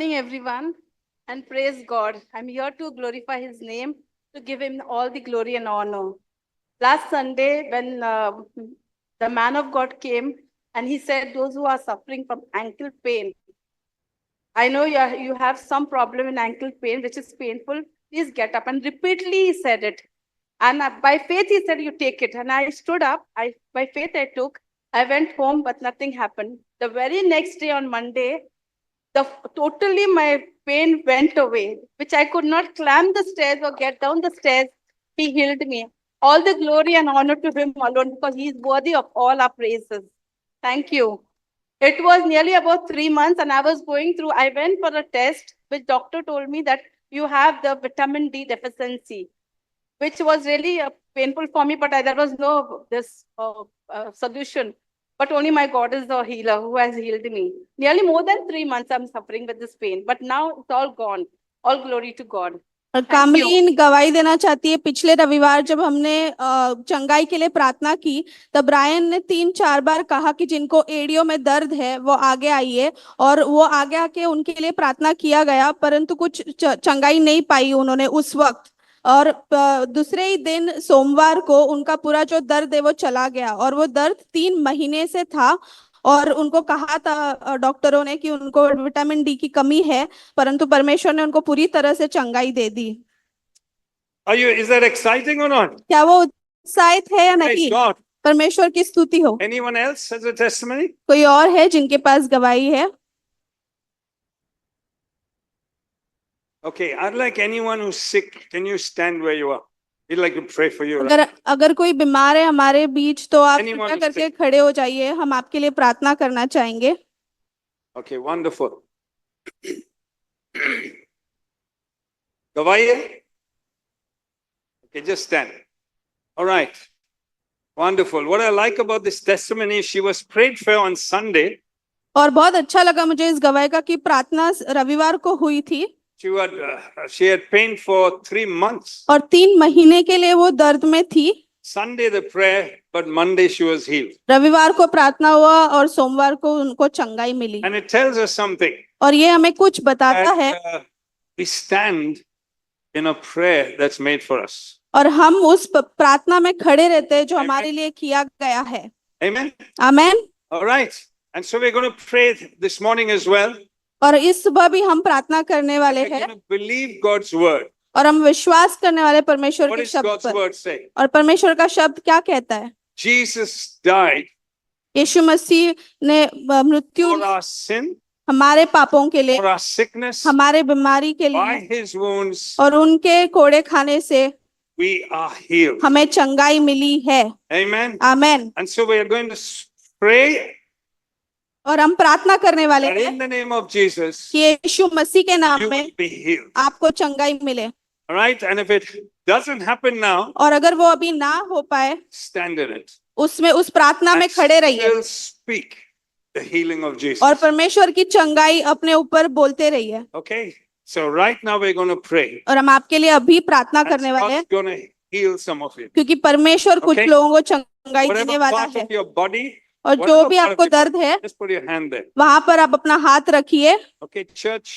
Evening, everyone, and praise God. I'm here to glorify His name, to give Him all the glory and honor. Last Sunday, when the man of God came and he said, those who are suffering from ankle pain, I know you have some problem in ankle pain, which is painful. Please get up. And repeatedly he said it. And by faith, he said, you take it. And I stood up. By faith, I took. I went home, but nothing happened. The very next day on Monday, totally my pain went away, which I could not climb the stairs or get down the stairs. He healed me. All the glory and honor to Him alone, because He is worthy of all our praises. Thank you. It was nearly about 3 months, and I went for a test, which doctor told me that you have the vitamin D deficiency, which was really painful for me, but there was no solution. But only my God is the healer who has healed me. Nearly more than 3 months I'm suffering with this pain, but now it's all gone. All glory to God. कामलीन गवाही देना चाहती है। पिछले रविवार जब हमने चंगाई के लिए प्रार्थना की, तब ब्रायन ने 3-4 बार कहा कि जिनको एड़ियों में दर्द है वो आगे आइए, और वो आगे आके उनके लिए प्रार्थना किया गया, परंतु कुछ चंगाई नहीं पाई उन्होंने उस वक्त। और दूसरे ही दिन सोमवार को उनका पूरा जो दर्द है वो चला गया, और वो दर्द 3 महीने से था, और उनको कहा था डॉक्टरों ने कि उनको विटामिन डी की कमी है, परंतु परमेश्वर ने उनको पूरी तरह से चंगाई दे दी। Is that exciting or not? क्या वो उत्साहित है या Praise नहीं? God. परमेश्वर की स्तुति हो। Anyone else has a testimony? कोई और है जिनके पास गवाही है? Okay, I'd like anyone who's sick, can you stand where you are? We'd like to pray for you. अगर कोई बीमार है हमारे बीच, तो आप Anyone कृपया who's करके sick. खड़े हो जाइए, हम आपके लिए प्रार्थना करना चाहेंगे। Okay, wonderful. गवाही है? Okay, just stand. All right. Wonderful. What I like about this testimony, she was prayed for on Sunday. और बहुत अच्छा लगा मुझे इस गवाही का कि प्रार्थना रविवार को हुई थी। She had pain for 3 months. और 3 महीने के लिए वो दर्द में थी। Sunday the prayer, but Monday she was healed. रविवार को प्रार्थना हुआ और सोमवार को उनको चंगाई मिली। And it tells us something. और ये हमें कुछ बताता है। We stand in a prayer that's made for us. और हम उस प्रार्थना में खड़े रहते हैं जो हमारे लिए किया गया है। Amen. Amen. All right. And so we're going to pray this morning as well. और इस सुबह भी हम प्रार्थना करने वाले हैं। We're going to believe God's word. और हम विश्वास करने वाले परमेश्वर के शब्द God's पर। word say? और परमेश्वर का शब्द क्या कहता है? Jesus died यीशु मसीह ने मृत्यु for our sin, हमारे पापों के लिए, for our sickness, हमारे बीमारी के by लिए, his wounds और उनके कोड़े खाने से we are healed. हमें चंगाई मिली है। Amen. Amen. And so we are going to pray. और हम प्रार्थना करने वाले And हैं in the name of Jesus, कि यीशु मसीह के नाम you में will be healed. आपको चंगाई मिले। All right. And if it doesn't happen now, और अगर वो अभी ना हो पाए, stand in it. उसमें उस प्रार्थना में And खड़े रहिए still speak the healing of Jesus. और परमेश्वर की चंगाई अपने ऊपर बोलते रहिए। Okay. So right now we're going to pray. और हम आपके लिए अभी प्रार्थना And करने वाले हैं, God's going to heal some of you. क्योंकि परमेश्वर कुछ Okay. लोगों को चंगाई देने Whatever वाला part है। of your body, और जो whatever भी part of आपको your दर्द body, है, just put your hand there. वहां पर आप अपना हाथ रखिए। Okay, church.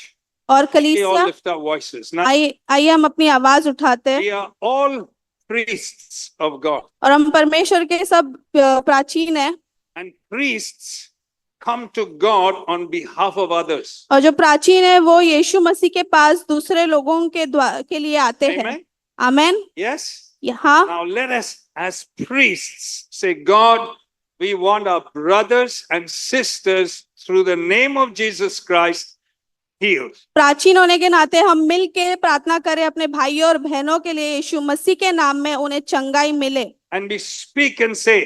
और We all कलीसिया, lift our voices. Now आइए हम अपनी आवाज उठाते हैं। we are all priests of God, और हम परमेश्वर के सब प्राचीन हैं, and priests come to God on behalf of others. और जो प्राचीन है वो यीशु मसीह के पास दूसरे लोगों के लिए आते हैं। Amen. आमेन। Yes. यहाँ Now let us, as priests, say, God, we want our brothers and sisters through the name of Jesus Christ healed. प्राचीन होने के नाते हम मिल के प्रार्थना करें अपने भाइयों और बहनों के लिए, यीशु मसीह के नाम में उन्हें चंगाई मिले। And we speak and say,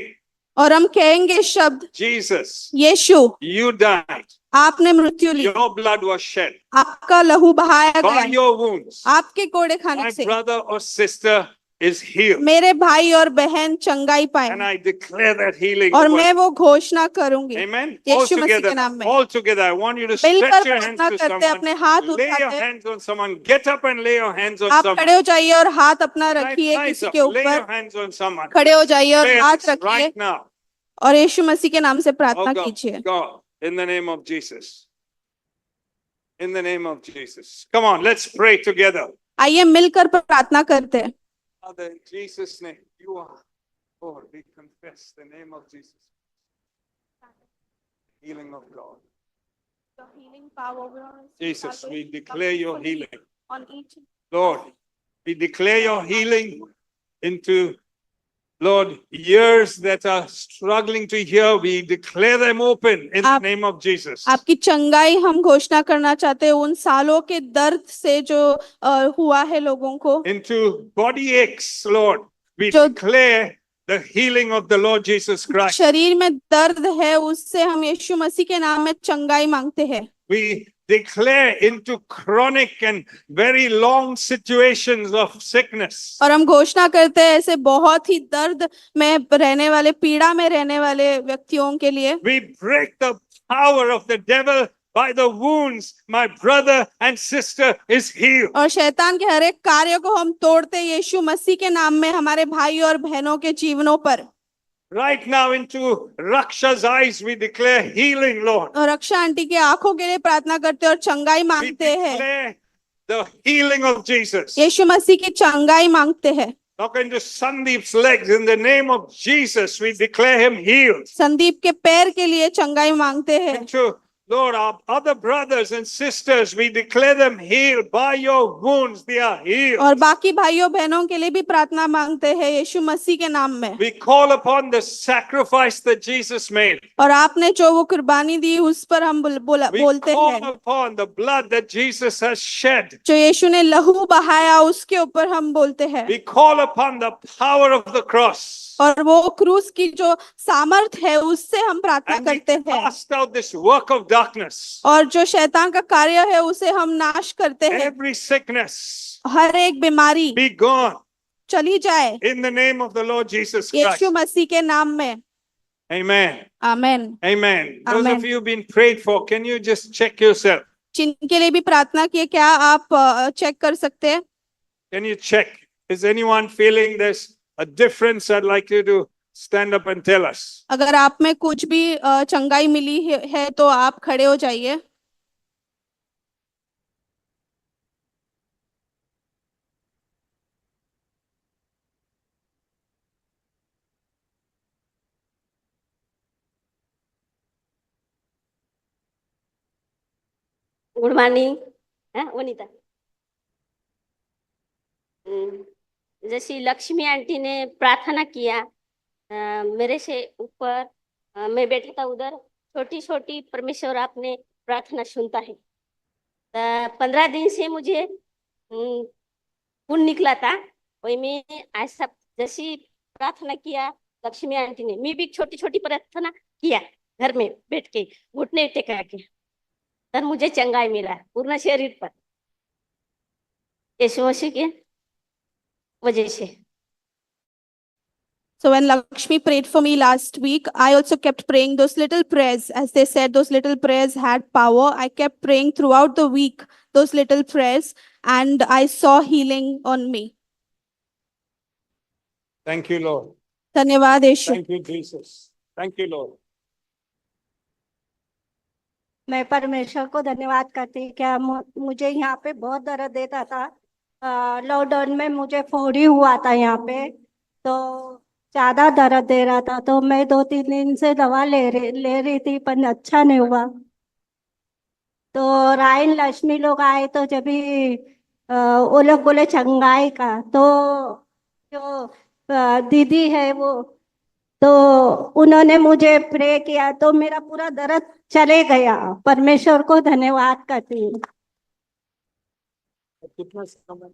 और हम कहेंगे शब्द, Jesus, यीशु, you died. आपने मृत्यु ली, Your blood was shed. आपका लहू बहाया By गया, your wounds, आपके कोड़े खाने my से brother or sister is healed. मेरे भाई और बहन चंगाई पाए। And I declare that healing. और over- मैं वो घोषणा करूंगी। Amen. All यीशु मसीह के नाम together, में all together. I want you to मिलकर stretch your hands प्रार्थना to करते, someone. अपने हाथ Lay your उठाते, hands on someone. Get up and lay your hands on आप someone. खड़े हो जाइए और हाथ अपना Right, रखिए rise किसी up. के Lay ऊपर, your hands on someone. खड़े हो जाइए और Pray हाथ रखिए right now. और यीशु मसीह के नाम से Oh प्रार्थना God, कीजिए। God, in the name of Jesus. In the name of Jesus. Come on, let's pray together. आइए मिलकर प्रार्थना करते हैं। Father, in Jesus' name, you are Lord. We confess the name of Jesus. Healing of God. Jesus, we declare your healing. on each. Lord, we declare your healing into, Lord, ears that are struggling to hear. We declare them open in the आप- name of Jesus. आपकी चंगाई हम घोषणा करना चाहते हैं उन सालों के दर्द से जो हुआ है लोगों को। Into body aches, Lord, we जो- declare the healing of the Lord Jesus Christ. शरीर में दर्द है उससे हम यीशु मसीह के नाम में चंगाई मांगते हैं। We declare into chronic and very long situations of sickness. और हम घोषणा करते हैं ऐसे बहुत ही दर्द में रहने वाले, पीड़ा में रहने वाले व्यक्तियों के लिए। We break the power of the devil by the wounds. My brother and sister is healed. और शैतान के हर एक कार्य को हम तोड़ते हैं यीशु मसीह के नाम में हमारे भाई और बहनों के जीवनों पर। Right now into Raksha's eyes, we declare healing, Lord. और रक्षा आंटी की आंखों के लिए प्रार्थना करते हैं और चंगाई We मांगते हैं। declare the healing of Jesus. यीशु मसीह की चंगाई मांगते हैं। Look into Sandeep's legs. In the name of Jesus, we declare him healed. Sandeep के पैर के लिए चंगाई मांगते हैं। Into Lord, our other brothers and sisters, we declare them healed. By your wounds, they are healed. और बाकी भाइयों बहनों के लिए भी प्रार्थना मांगते हैं यीशु मसीह के नाम में। We call upon the sacrifice that Jesus made. और आपने जो वो कुर्बानी दी उस पर हम We बोलते call हैं। upon the blood that Jesus has shed. जो यीशु ने लहू बहाया उसके ऊपर हम बोलते हैं। We call upon the power of the cross. और वो क्रूस की जो सामर्थ है उससे हम प्रार्थना And we करते हैं। cast out this work of darkness. और जो शैतान का कार्य है उसे हम नाश करते हैं। Every sickness हर एक बीमारी be gone चली जाए in the name of the Lord Jesus Christ. यीशु मसीह के नाम में। Amen. Amen. Amen. Those Amen. of you been prayed for, can you just check yourself? जिनके लिए भी प्रार्थना की है, क्या आप चेक कर सकते हैं? Can you check? Is anyone feeling there's a difference? I'd like you to stand up and tell us. अगर आप में कुछ भी चंगाई मिली है तो आप खड़े हो जाइए। Good morning. वनीता, जैसी लक्ष्मी आंटी ने प्रार्थना किया मेरे से ऊपर, मैं बैठा था उधर, छोटी छोटी परमेश्वर आपने प्रार्थना सुनता है। 15 दिन से मुझे खून निकला था, वही में ऐसा जैसी प्रार्थना किया लक्ष्मी आंटी ने, मैं भी छोटी छोटी प्रार्थना किया घर में बैठ के घुटने टेका के, तब मुझे चंगाई मिला पूर्ण शरीर पर यीशु मसीह के वजह से। So when Lakshmi prayed for me last week, I also kept praying those little prayers. As they said, those little prayers had power. I kept praying throughout the week, those little prayers, and I saw healing on me. Thank you, Lord. धन्यवाद यीशु। Thank you, Jesus. Thank you, Lord. मैं परमेश्वर को धन्यवाद करती हूँ। क्या मुझे यहाँ पे बहुत दर्द देता था, लॉकडाउन में मुझे फोड़ी हुआ था यहाँ पे, तो ज्यादा दर्द दे रहा था, तो मैं 2-3 दिन से दवा ले रही थी पर अच्छा नहीं हुआ। तो रायन लक्ष्मी लोग आए तो जब भी वो लोग बोले चंगाई का, तो जो दीदी है वो, तो उन्होंने मुझे प्रे किया तो मेरा पूरा दर्द चले गया। परमेश्वर को धन्यवाद करती हूँ। कितना समय?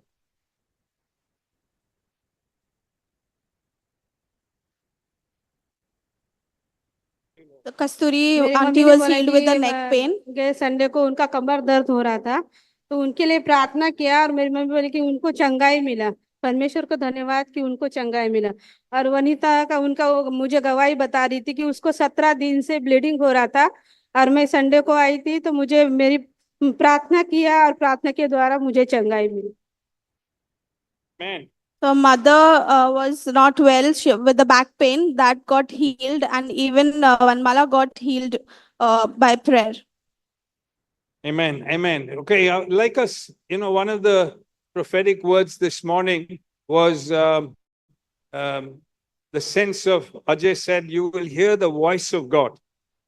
तो कस्तूरी मेरी आंटी मम्मी ने was बोला healed with the कि neck pain. गए संडे को उनका कमर दर्द हो रहा था, तो उनके लिए प्रार्थना किया और मेरी मम्मी बोली कि उनको चंगाई मिला। परमेश्वर को धन्यवाद कि उनको चंगाई मिला। और वनीता का उनका वो मुझे गवाही बता रही थी कि उसको 17 दिन से ब्लीडिंग हो रहा था, और मैं संडे को आई थी तो मुझे मेरी प्रार्थना किया और प्रार्थना के द्वारा मुझे चंगाई मिली। Amen. So mother was not well with the back pain that got healed, and even Vanmala got healed by prayer. Amen. Amen. Okay, like us, one of the prophetic words this morning was the sense of, Ajay said, you will hear the voice of God.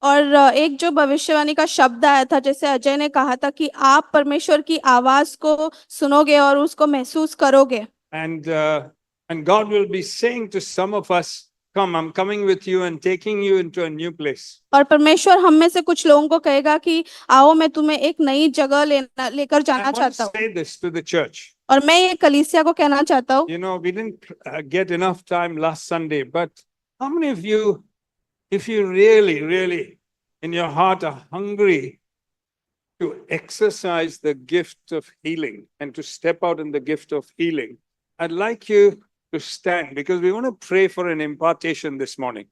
और एक जो भविष्यवाणी का शब्द आया था, जैसे अजय ने कहा था कि आप परमेश्वर की आवाज को सुनोगे और उसको महसूस करोगे. And God will be saying to some of us, come, I'm coming with you and taking you into a new place. और परमेश्वर हम में से कुछ लोगों को कहेगा कि आओ मैं तुम्हें एक नई जगह लेकर I जाना want to चाहता हूँ. say this to the church. और मैं ये कलीसिया को कहना चाहता हूँ. We didn't get enough time last Sunday, but how many of you, if you really, really in your heart are hungry to exercise the gift of healing and to step out in the gift of healing, I'd like you to stand because we want to pray for an impartation this morning.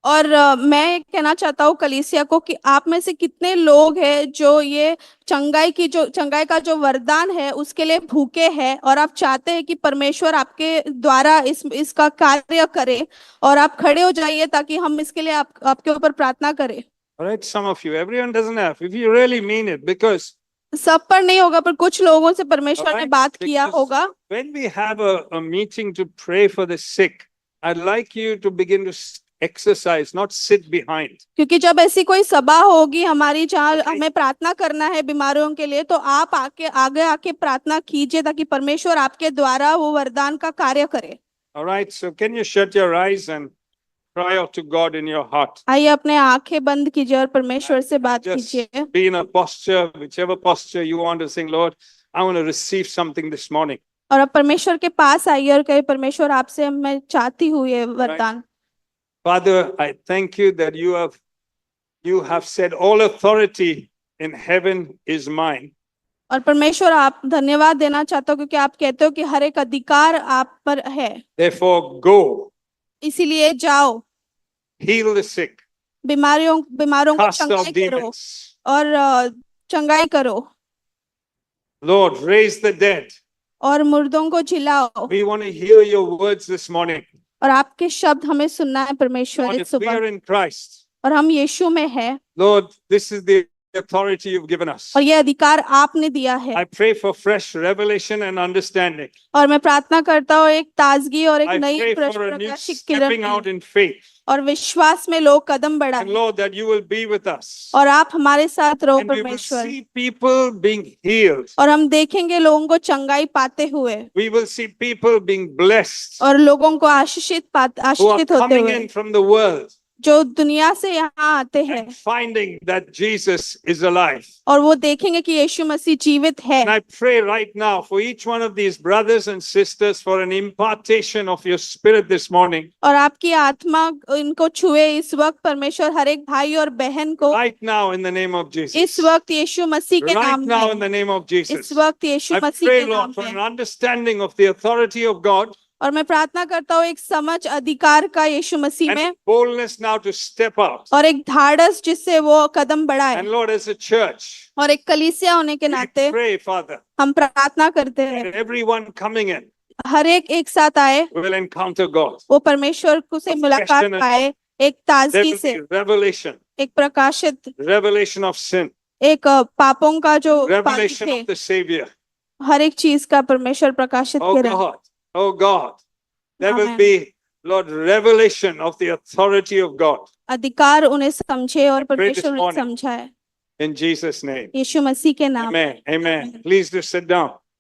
और मैं कहना चाहता हूँ कलीसिया को कि आप में से कितने लोग हैं जो ये चंगाई का जो वरदान है उसके लिए भूखे हैं और आप चाहते हैं कि परमेश्वर आपके द्वारा इसका कार्य करे, और आप खड़े हो जाइए ताकि हम इसके लिए आपके ऊपर प्रार्थना करें. All right, some of you, everyone doesn't have. If you really mean it, because सब पर नहीं होगा पर कुछ लोगों से परमेश्वर ने Alright, बात किया because होगा. when we have a meeting to pray for the sick, I'd like you to begin to exercise, not sit behind. क्योंकि जब ऐसी कोई सभा होगी हमारी जहाँ Okay. हमें प्रार्थना करना है बीमारियों के लिए, तो आप आगे आके प्रार्थना कीजिए ताकि परमेश्वर आपके द्वारा वो वरदान का कार्य करे. All right, so can you shut your eyes and cry out to God in your heart? आइए अपने आंखें बंद कीजिए और परमेश्वर से बात Just कीजिए. be in a posture, whichever posture you want to sing, Lord, I want to receive something this morning. और अब परमेश्वर के पास आइए और कहे परमेश्वर आपसे मैं चाहती हूँ ये वरदान. Father, I thank you that you have said all authority in heaven is mine. और परमेश्वर आप धन्यवाद देना चाहता हूँ क्योंकि आप कहते हो कि हर एक अधिकार आप पर है. Therefore, go, इसीलिए जाओ, heal the sick, बीमारों को cast out चंगाई करो demons. और चंगाई करो Lord, raise the dead. और मुर्दों को जिलाओ. We want to hear your words this morning. और आपके शब्द हमें सुनना है परमेश्वर Lord, इस if we सुबह. are in Christ, और हम यीशु में हैं Lord, this is the authority you've given us. और ये अधिकार आपने दिया है. I pray for fresh revelation and understanding. और मैं प्रार्थना करता हूँ एक ताजगी और एक I नई pray for a new प्रकाशिक stepping Kiran out की. in faith. और विश्वास में लोग कदम And बढ़ाएं. Lord, that you will be with us. और आप हमारे साथ रहो And we will परमेश्वर. see people being healed. और हम देखेंगे लोगों को चंगाई पाते हुए We will see people being blessed और लोगों को who are आशीषित होते coming हुए in from the world जो दुनिया से यहाँ आते हैं and finding that Jesus is alive. और वो देखेंगे कि यीशु मसीह जीवित है. And I pray right now for each one of these brothers and sisters for an impartation of your spirit this morning. और आपकी आत्मा इनको छुए इस वक्त परमेश्वर, हर एक भाई और बहन को Right now in the name of इस Jesus. वक्त यीशु मसीह के Right नाम now in में, the name of Jesus. इस वक्त यीशु I मसीह pray, के Lord, नाम for an में. understanding of the authority of God और मैं प्रार्थना करता हूँ एक समझ अधिकार का यीशु मसीह में and boldness now to step out. और एक धाड़स जिससे वो कदम बढ़ाए. And Lord, as a church, और एक कलीसिया होने के we नाते pray, Father, हम प्रार्थना करते हैं that everyone coming in हर एक साथ आए, will encounter God. वो परमेश्वर को से मुलाकात Confession and- पाए एक ताजगी There से, will be revelation, एक प्रकाशित, revelation of sin, एक पापों का जो पानी revelation थे, of the Savior. हर एक चीज का परमेश्वर प्रकाशित Oh करे. God, oh God, there will Amen. be, Lord, revelation of the authority of God. अधिकार उन्हें समझे और pray this परमेश्वर उन्हें morning. समझाए In Jesus' name. यीशु मसीह के नाम. Amen. Amen. Please do sit down.